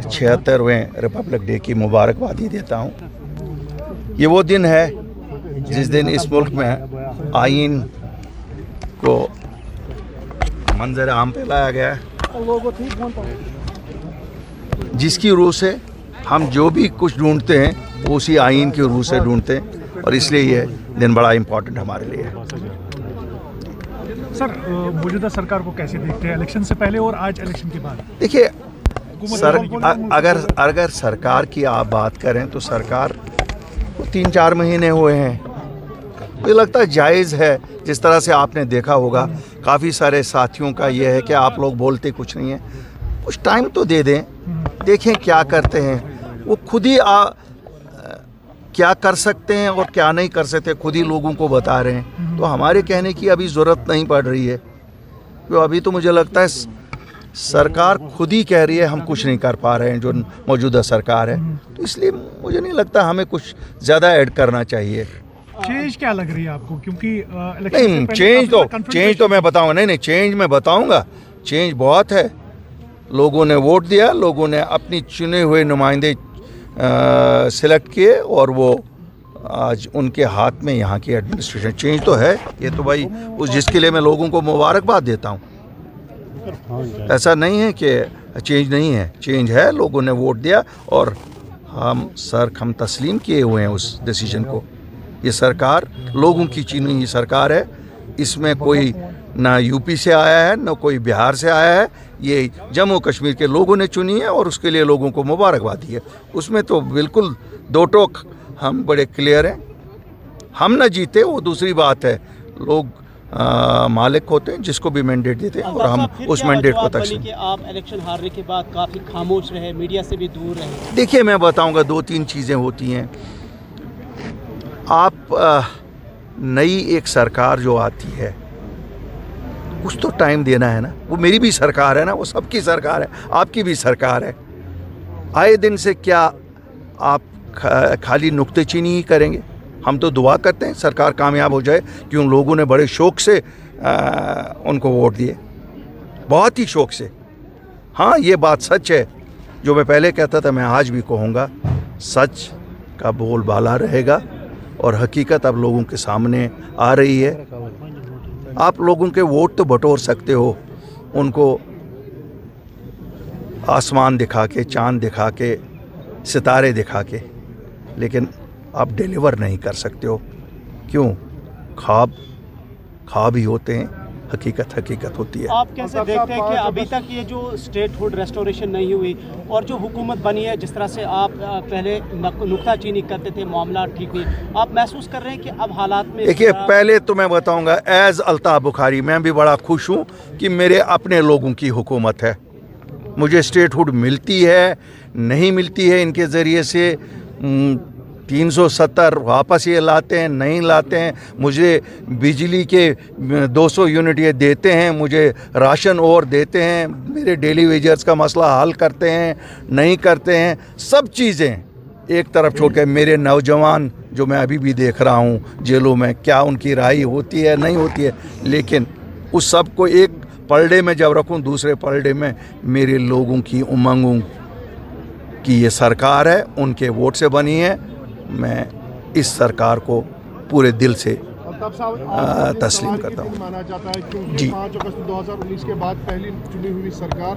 76वें Republic day की मुबारकबादी देता हूँ। ये वो दिन है जिस दिन इस मुल्क में आइन को मंजर आम पे लाया गया है, जिसकी रूह से हम जो भी कुछ ढूंढते हैं वो उसी आइन की रूह से ढूंढते हैं, और इसलिए ये दिन बड़ा इम्पोर्टेंट हमारे लिए है। सर, मौजूदा सरकार को कैसे देखते हैं, इलेक्शन से पहले और आज इलेक्शन के बाद? देखिए अगर सरकार की आप बात करें तो सरकार को 3-4 महीने हुए हैं, मुझे लगता है जायज़ है। जिस तरह से आपने देखा होगा काफ़ी सारे साथियों का ये है कि आप लोग बोलते कुछ नहीं हैं, कुछ टाइम तो दे दें, देखें क्या करते हैं। वो खुद ही क्या कर सकते हैं और क्या नहीं कर सकते खुद ही लोगों को बता रहे हैं, तो हमारे कहने की अभी ज़रूरत नहीं पड़ रही है। तो अभी तो मुझे लगता है सरकार खुद ही कह रही है हम कुछ नहीं कर पा रहे हैं, जो मौजूदा सरकार है, तो इसलिए मुझे नहीं लगता हमें कुछ ज़्यादा ऐड करना चाहिए। चेंज क्या लग रही है आपको, क्योंकि नहीं चेंज तो मैं बताऊँगा, नहीं चेंज मैं बताऊँगा, चेंज बहुत है। लोगों ने वोट दिया, लोगों ने अपनी चुने हुए नुमाइंदे सिलेक्ट किए और वो आज उनके हाथ में यहाँ की एडमिनिस्ट्रेशन। चेंज तो है, ये तो भाई जिसके लिए मैं लोगों को मुबारकबाद देता हूँ। ऐसा नहीं है कि चेंज नहीं है, चेंज है। लोगों ने वोट दिया और हम तस्लीम किए हुए हैं उस डिसीजन को। ये सरकार लोगों की चुनी हुई सरकार है, इसमें कोई ना यूपी से आया है ना कोई बिहार से आया है, ये जम्मू कश्मीर के लोगों ने चुनी है और उसके लिए लोगों को मुबारकबाद दी है। उसमें तो बिल्कुल दो टोक हम बड़े क्लियर हैं। हम ना जीते वो दूसरी बात है, लोग मालिक होते हैं जिसको भी मैंडेट देते हैं और हम उस मैंडेट को तस्लीम। आप इलेक्शन हारने के बाद काफ़ी खामोश रहे, मीडिया से भी दूर रहे। देखिए मैं बताऊंगा, 2-3 चीज़ें होती हैं। आप नई एक सरकार जो आती है कुछ तो टाइम देना है ना। वो मेरी भी सरकार है ना, वो सबकी सरकार है, आपकी भी सरकार है। आए दिन से क्या आप खाली नुक्तेचीनी ही करेंगे? हम तो दुआ करते हैं सरकार कामयाब हो जाए, क्यों लोगों ने बड़े शौक़ से उनको वोट दिए, बहुत ही शौक़ से। हाँ ये बात सच है, जो मैं पहले कहता था मैं आज भी कहूँगा, सच का बोलबाला रहेगा और हकीकत अब लोगों के सामने आ रही है। आप लोगों के वोट तो बटोर सकते हो, उनको आसमान दिखा के, चांद दिखा के, सितारे दिखा के, लेकिन आप डिलीवर नहीं कर सकते हो। क्यों? ख्वाब ही होते हैं, हकीकत होती है। आप कैसे देखते हैं कि अभी तक ये जो स्टेटहुड रेस्टोरेशन नहीं हुई और जो हुकूमत बनी है, जिस तरह से आप पहले नुक्ताचीनी करते थे, मामला ठीक नहीं, आप महसूस कर रहे हैं कि अब हालात में? देखिए पहले तो मैं बताऊंगा, एज अल्ताफ़ बुखारी मैं भी बड़ा खुश हूँ कि मेरे अपने लोगों की हुकूमत है। मुझे स्टेटहुड मिलती है नहीं मिलती है, इनके ज़रिए से 370 वापस ये लाते हैं नहीं लाते हैं, मुझे बिजली के 200 यूनिट ये देते हैं, मुझे राशन और देते हैं, मेरे डेली वेजर्स का मसला हल करते हैं नहीं करते हैं, सब चीज़ें एक तरफ छोड़ के मेरे नौजवान जो मैं अभी भी देख रहा हूँ जेलों में, क्या उनकी राय होती है नहीं होती है, लेकिन उस सब को एक पलड़े में जब रखूँ, दूसरे पलड़े में मेरे लोगों की उमंगों की ये सरकार है, उनके वोट से बनी है। मैं इस सरकार को पूरे दिल से तस्लीम करता हूँ। माना जाता है क्योंकि 5 अगस्त 2019 के बाद पहली चुनी हुई सरकार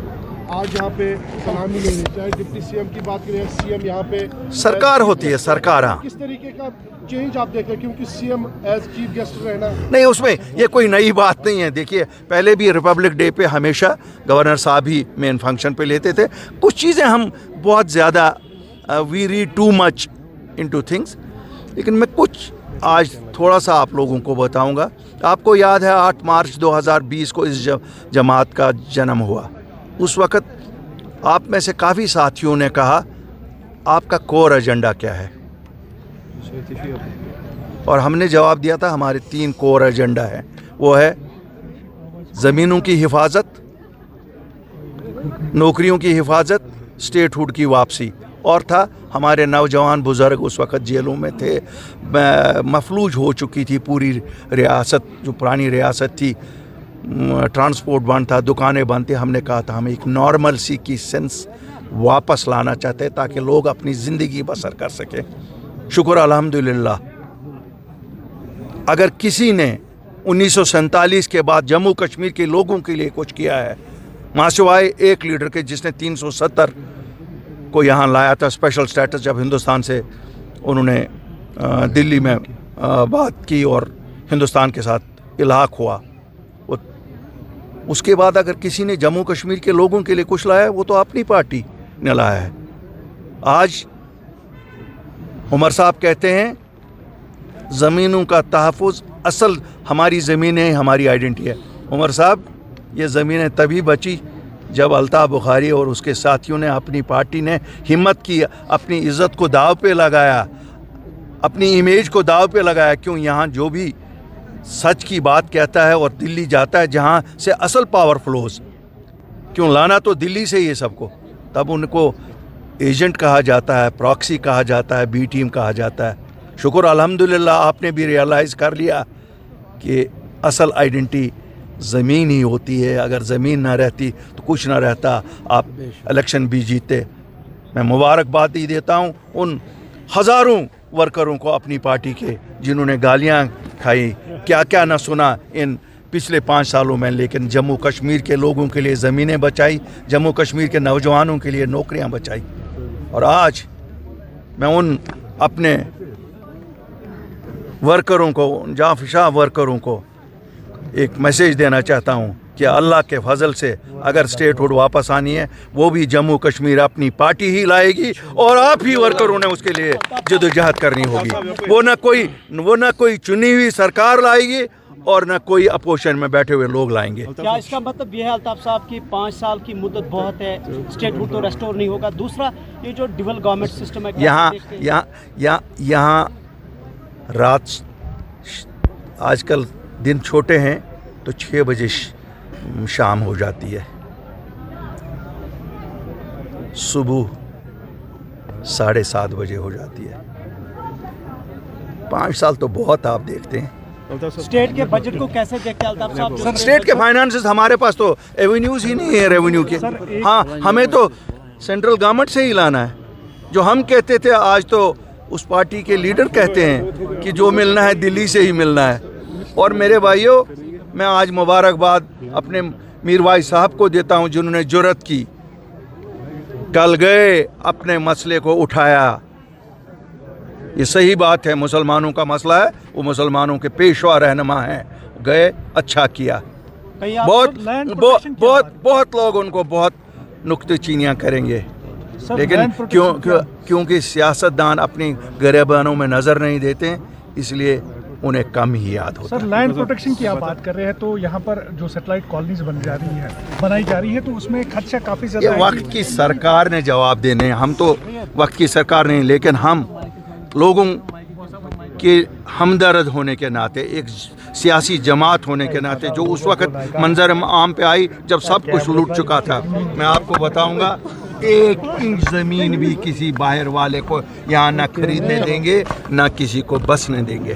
आज यहाँ पे सलामी नहीं है। चाहे डिप्टी सीएम की बात करें, सीएम यहाँ पे सरकार होती है, सरकार। हाँ किस तरीके का चेंज आप देख रहे हैं, क्योंकि सीएम एज चीफ गेस्ट रहना नहीं, उसमें ये कोई नई बात नहीं है। देखिए पहले भी रिपब्लिक डे पे हमेशा गवर्नर साहब ही मेन फंक्शन पे लेते थे। कुछ चीज़ें हम बहुत ज़्यादा we read too much into things, लेकिन मैं कुछ आज थोड़ा सा आप लोगों को बताऊंगा। आपको याद है 8 मार्च 2020 को इस जमात का जन्म हुआ। उस वक़्त आप में से काफ़ी साथियों ने कहा आपका कोर एजेंडा क्या है, और हमने जवाब दिया था हमारे 3 कोर एजेंडा हैं। वो है ज़मीनों की हिफाजत, नौकरियों की हिफाजत, स्टेटहुड की वापसी, और था हमारे नौजवान बुज़ुर्ग उस वक़्त जेलों में थे, मफलूज हो चुकी थी पूरी रियासत, जो पुरानी रियासत थी, ट्रांसपोर्ट बंद था, दुकानें बंद थी। हमने कहा था हमें एक नॉर्मल सी की सेंस वापस लाना चाहते हैं ताकि लोग अपनी ज़िंदगी बसर कर सकें। शुक्र अल्हम्दुलिल्लाह, अगर किसी ने 1947 के बाद जम्मू कश्मीर के लोगों के लिए कुछ किया है, मासिवाए एक लीडर के जिसने 370 को यहाँ लाया था स्पेशल स्टेटस, जब हिंदुस्तान से उन्होंने दिल्ली में बात की और हिंदुस्तान के साथ इल्हाक हुआ, उसके बाद अगर किसी ने जम्मू कश्मीर के लोगों के लिए कुछ लाया है वो तो अपनी पार्टी ने लाया है। आज उमर साहब कहते हैं ज़मीनों का तहफ़्फ़ुज़, असल हमारी ज़मीनें हमारी आइडेंटिटी है। उमर साहब, ये ज़मीनें तभी बची जब अल्ताफ़ बुखारी और उसके साथियों ने, अपनी पार्टी ने हिम्मत की, अपनी इज़्ज़त को दाव पे लगाया, अपनी इमेज को दाव पे लगाया। क्यों, यहाँ जो भी सच की बात कहता है और दिल्ली जाता है जहाँ से असल पावर फ्लोज, क्यों लाना तो दिल्ली से ही है सबको, तब उनको एजेंट कहा जाता है, प्रॉक्सी कहा जाता है, बी टीम कहा जाता है। शुक्र अल्हम्दुलिल्लाह आपने भी रियलाइज़ कर लिया कि असल आइडेंटिटी ज़मीन ही होती है। अगर ज़मीन ना रहती तो कुछ ना रहता, आप इलेक्शन भी जीते। मैं मुबारकबाद ही देता हूँ उन हज़ारों वर्करों को अपनी पार्टी के जिन्होंने गालियाँ खाई, क्या क्या ना सुना इन पिछले 5 सालों में, लेकिन जम्मू कश्मीर के लोगों के लिए ज़मीनें बचाई, जम्मू कश्मीर के नौजवानों के लिए नौकरियां बचाई। और आज मैं उन अपने वर्करों को, उन जाफिशा वर्करों को एक मैसेज देना चाहता हूं कि अल्लाह के फजल से अगर स्टेटहुड वापस आनी है, वो भी जम्मू कश्मीर अपनी पार्टी ही लाएगी और आप ही वर्करों ने उसके लिए जदोजहद करनी होगी। वो ना कोई चुनी हुई सरकार लाएगी और न कोई अपोजिशन में बैठे हुए लोग लाएंगे। क्या इसका मतलब यह है अल्ताफ साहब की 5 साल की मुद्दत बहुत है, स्टेटहुड तो रेस्टोर नहीं होगा? दूसरा, ये जो डबल गवर्नमेंट सिस्टम है, यहाँ रात, आजकल दिन छोटे हैं तो 6 बजे शाम हो जाती है, सुबह 7:30 बजे हो जाती है। 5 साल तो बहुत आप देखते हैं। स्टेट के बजट को कैसे देखते हैं अल्ताफ साहब? सर, स्टेट के फाइनेंसेस, हमारे पास तो एवेन्यूज ही नहीं है रेवेन्यू के। हाँ, हमें तो सेंट्रल गवर्नमेंट से ही लाना है। जो हम कहते थे, आज तो उस पार्टी के लीडर कहते हैं कि जो मिलना है दिल्ली से ही मिलना है। और मेरे भाइयों, मैं आज मुबारकबाद अपने मीर भाई साहब को देता हूं जिन्होंने जुर्रत की, कल गए अपने मसले को उठाया। ये सही बात है, मुसलमानों का मसला है, वो मुसलमानों के पेशवा रहनुमा हैं, गए, अच्छा किया। बहुत लोग उनको बहुत नुक्तेचीनियाँ करेंगे, लेकिन क्योंकि सियासतदान अपनी गरिबानों में नज़र नहीं देते, इसलिए उन्हें कम ही याद होता है। सर, लैंड प्रोटेक्शन की आप बात कर रहे हैं, तो यहाँ पर जो सैटेलाइट कॉलोनीज बनाई जा रही है, तो उसमें खर्चा काफ़ी ज़्यादा है। वक्त की सरकार ने जवाब देने, हम तो वक्त की सरकार नहीं, लेकिन हम लोगों के हमदर्द होने के नाते, एक सियासी जमात होने के नाते, जो उस वक्त मंजर आम पे आई जब सब कुछ लूट चुका था, मैं आपको बताऊंगा 1 इंच ज़मीन भी किसी बाहर वाले को यहाँ ना खरीदने देंगे, ना किसी को बसने देंगे।